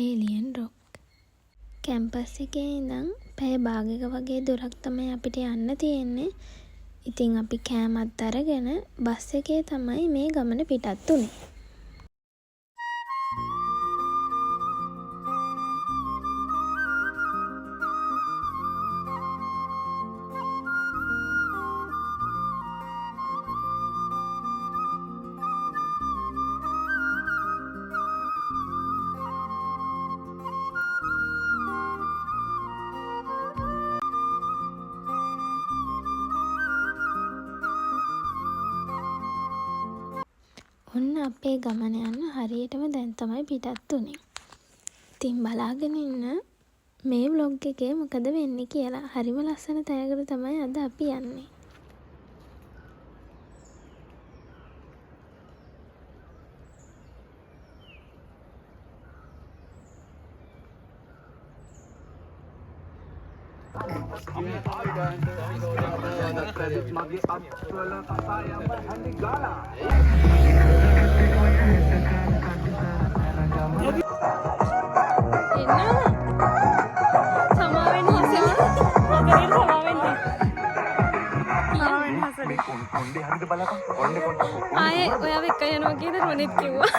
Alien රොක්. Campus එකේ ඉඳන් පැය භාගයක වගේ දුරක් තමයි අපිට යන්න තියෙන්නේ. ඉතින් අපි කෑමත් අරගෙන බස් එකේ තමයි මේ ගමන පිටත් වුනේ. ඔන්න අපේ ගමන යන්න හරියටම දැන් තමයි පිටත් වුනේ. ඉතින් බලාගෙන ඉන්න මේ vlog එකේ මොකද වෙන්නේ කියලා. හරිම ලස්සන තැනකට තමයි අද අපි යන්නේ. ආයේ ඔයාව එක්ක යනවා කියලා රොනෙත් කිව්වා.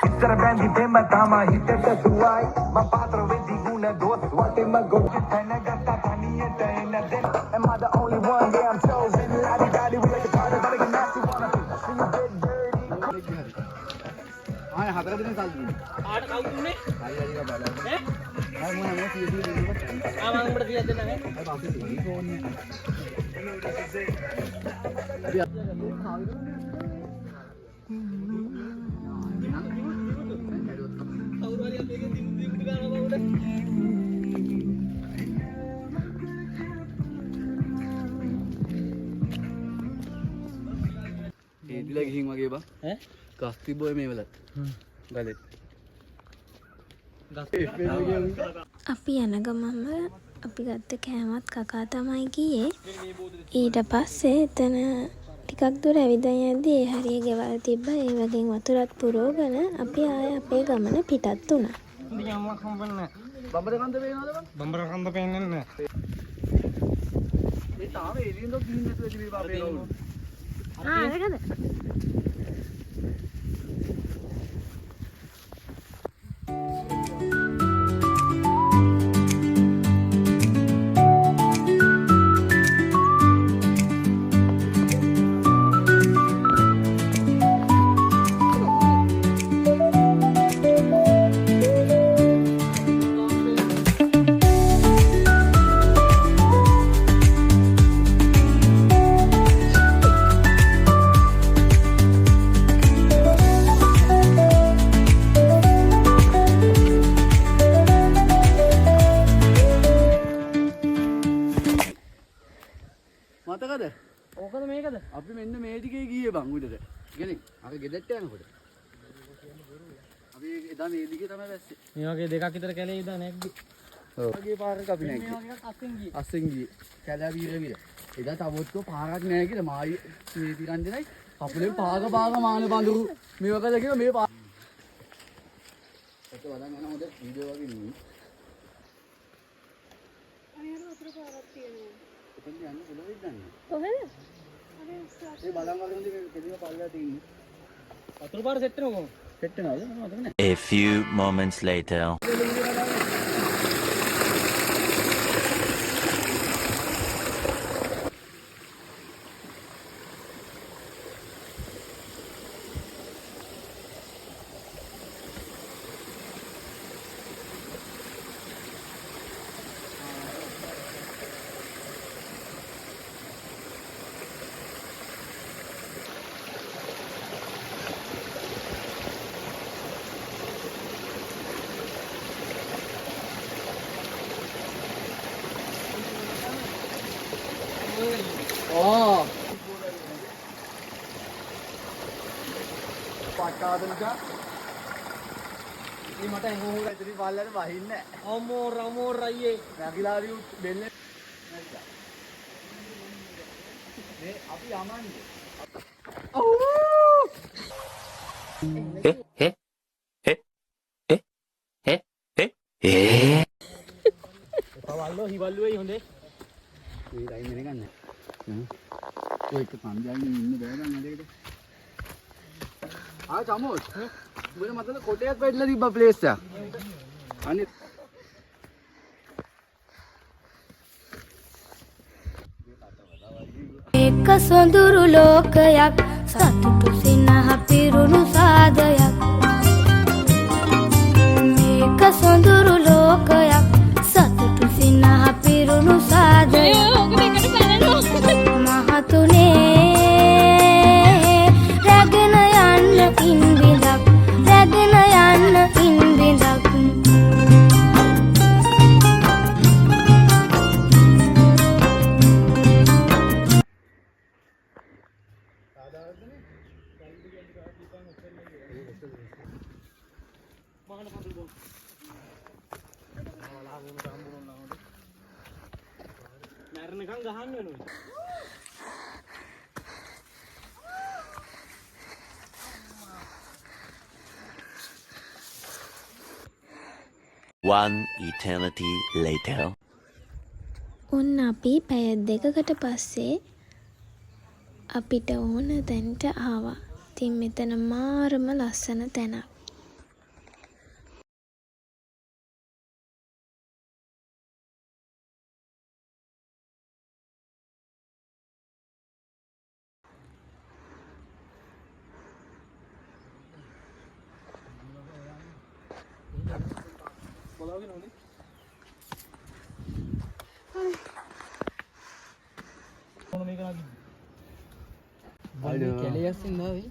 ඉතර බැඳි දෙම තමා හිතට සුවයි මම පාත්‍ර වෙදි ගුණ දොස් වටෙම ගොඩ තනගත තනියට එන දෙන am I the only one that I'm chosen ladi dadi we like the party but I can nasty wanna see you get dirty ආයේ හතර දින සල්ලි ආට කවුද උනේ හරි හරි බලන්න ඈ ආ මොන මොන සීඩි දෙන්නකොට ආ මම උඹට කීයක් දෙන්න ඈ අපි සීඩි ෆෝන් එක ඒදිලා ගිහින් වගේ බා ඈ ගස් තිබ්බොයි මේ වලත් ගලෙත් අපි යන ගමන්ම අපි ගත්ත කෑමත් කකා තමයි ගියේ. ඊට පස්සේ එතන ටිකක් දුර ඇවිදන් යද්දී ඒ හරිය ගෙවල් තිබ්බා. ඒ වගේ වතුරත් පුරවගෙන අපි ආයේ අපේ ගමන පිටත් වුණා. යම්මක් හම්බෙන්නේ නැහැ. බම්බර කන්ද පේනවද බං? බම්බර කන්ද පේන්නේ නැහැ. ඒ තාම එළියෙන් දො ගිහින් නැතුව ඉතින් මේ බා පේනවා. අරකද? මතකද? ඕකද මේකද? අපි මෙන්න මේ දිගේ ගියේ බං උඩට. ඉතින් අර ගෙදරට යනකොට. අපි එදා මේ දිගේ තමයි වැස්සේ. මේ වගේ දෙකක් විතර කැලේ ඉඳන් නැග්ගි. ඔව්. වගේ පාරක අපි නැග්ගේ. මේ වගේ අස්සෙන් ගියේ. අස්සෙන් ගියේ. කැලෑ වීර. එදා තවොත්කෝ පාරක් නැහැ කියලා මායි මේ තිරන්ජනයි කපුලෙන් පාග මාන බඳුරු මේ වගේද කියලා මේ පාර. ඒක වදන් යන හොඳ වීඩියෝ වගේ නෙමෙයි. අනේ වතුර පාරක් තියෙනවා. එතන යන්න පුළුවන් ඉන්නේ. කොහෙද? ඒ බලන් වගේ කෙලිම පල්ලලා තින්නේ. වතුර පාර සෙට් වෙනව කොහොමද? සෙට් වෙනවද? මතක නැහැ. A few moments later. Oh. පාටාදනිකා. ඉතින් මට එහොම ඉතින් පල්ලෙන් වහින්නේ නැහැ. අමෝර අයියේ. නැගිලාදී බෙල්ලේ නැගිලා. මේ අපි යමන්නේ. Eh? Eh? Eh? Eh? Eh? බල්ලුවයි හොඳේ. මේ ටයිම් එක ගන්න. ඔය එක පන්දියන්නේ ඉන්න බෑ ගන්න දෙකට. චමෝස්. උඹේ මතල කොටයක් වැටලා තිබ්බා ප්ලේස් එක. අනිත් එක සොඳුරු ලෝකයක් සතුටු සිනහ පිරුණු සාදයක් මේක සොඳුරු ලෝකයක් සතුටු සිනහ පිරුණු සාදයක් මහතුනේ රැගෙන යන්න ඉන් බිඳක් රැගෙන යන්න ඉන් බිඳක් මැරෙනකන් ගහන්න වෙනවා. One eternity later. ඔන්න අපි පැය දෙකකට පස්සේ අපිට ඕන තැනට ආවා. ඉතින් මෙතන මාරම ලස්සන තැනක්. කැලේස් ඉන්නවා වෙයි.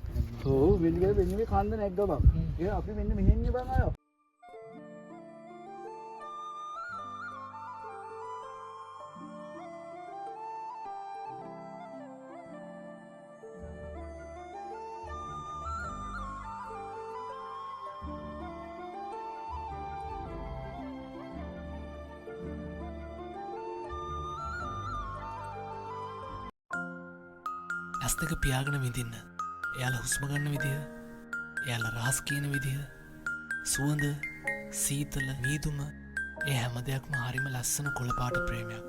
ඔව් මෙන්න කියලා මෙන්න මේ කන්ද නැග්ගා බං. ඒ අපි මෙන්න මෙහෙන් ඉන්නේ බං ආයෝ. ඇස් දෙක පියාගෙන විඳින්න. එයාලා හුස්ම ගන්න විදිහ, එයාලා රහස් කියන විදිහ, සුවඳ, සීතල, මීදුම, ඒ හැම දෙයක්ම හරිම ලස්සන කොළපාට ප්‍රේමයක්.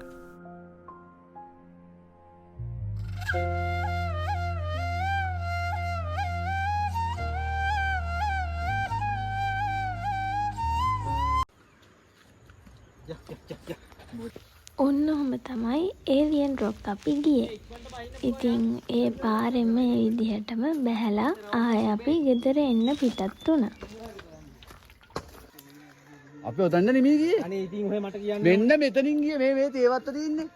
ඔන්න ඔහම තමයි ඒලියන් රොක් අපි ගියේ. ඉතින් ඒ පාරෙම ඒ විදිහටම බැහැලා ආය අපි ගෙදර එන්න පිටත් වුණා. අපි ඔතන නෙමෙයි ගියේ. අනේ ඉතින් ඔය මට කියන්න මෙන්න මෙතනින් ගියේ මේ තේවත්තට ඉන්නේ.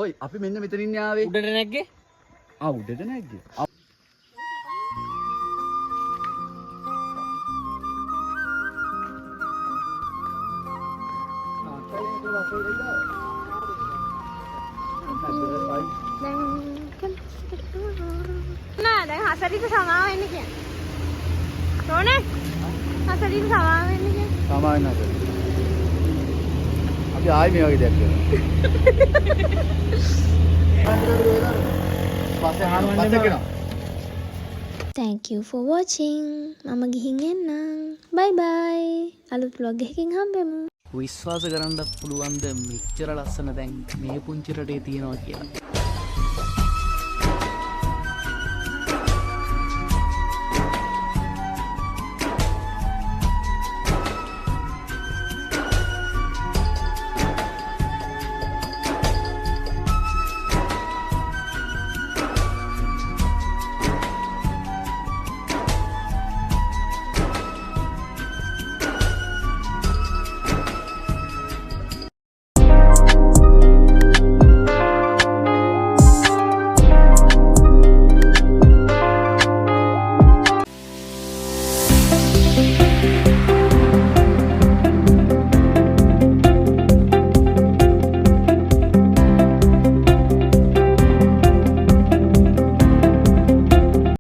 ඔය අපි මෙන්න මෙතනින් ආවේ. උඩට නැග්ගේ. උඩට නැග්ගේ. දැන් හසරිට සමාව වෙන්න කියන්නේ. තෝනේ? හසරිට සමාව වෙන්න කියන්නේ. සමාවෙන්න හසර. අපි ආයි මේ වගේ දෙයක් කරනවා. පස්සේ අහන්න. Thank you for watching. මම ගිහින් එන්නම්. bye bye. අලුත් vlog එකකින් හම්බෙමු. විශ්වාස කරන්නත් පුළුවන්ද මෙච්චර ලස්සන දැන් මේ පුංචි රටේ තියෙනවා කියලා.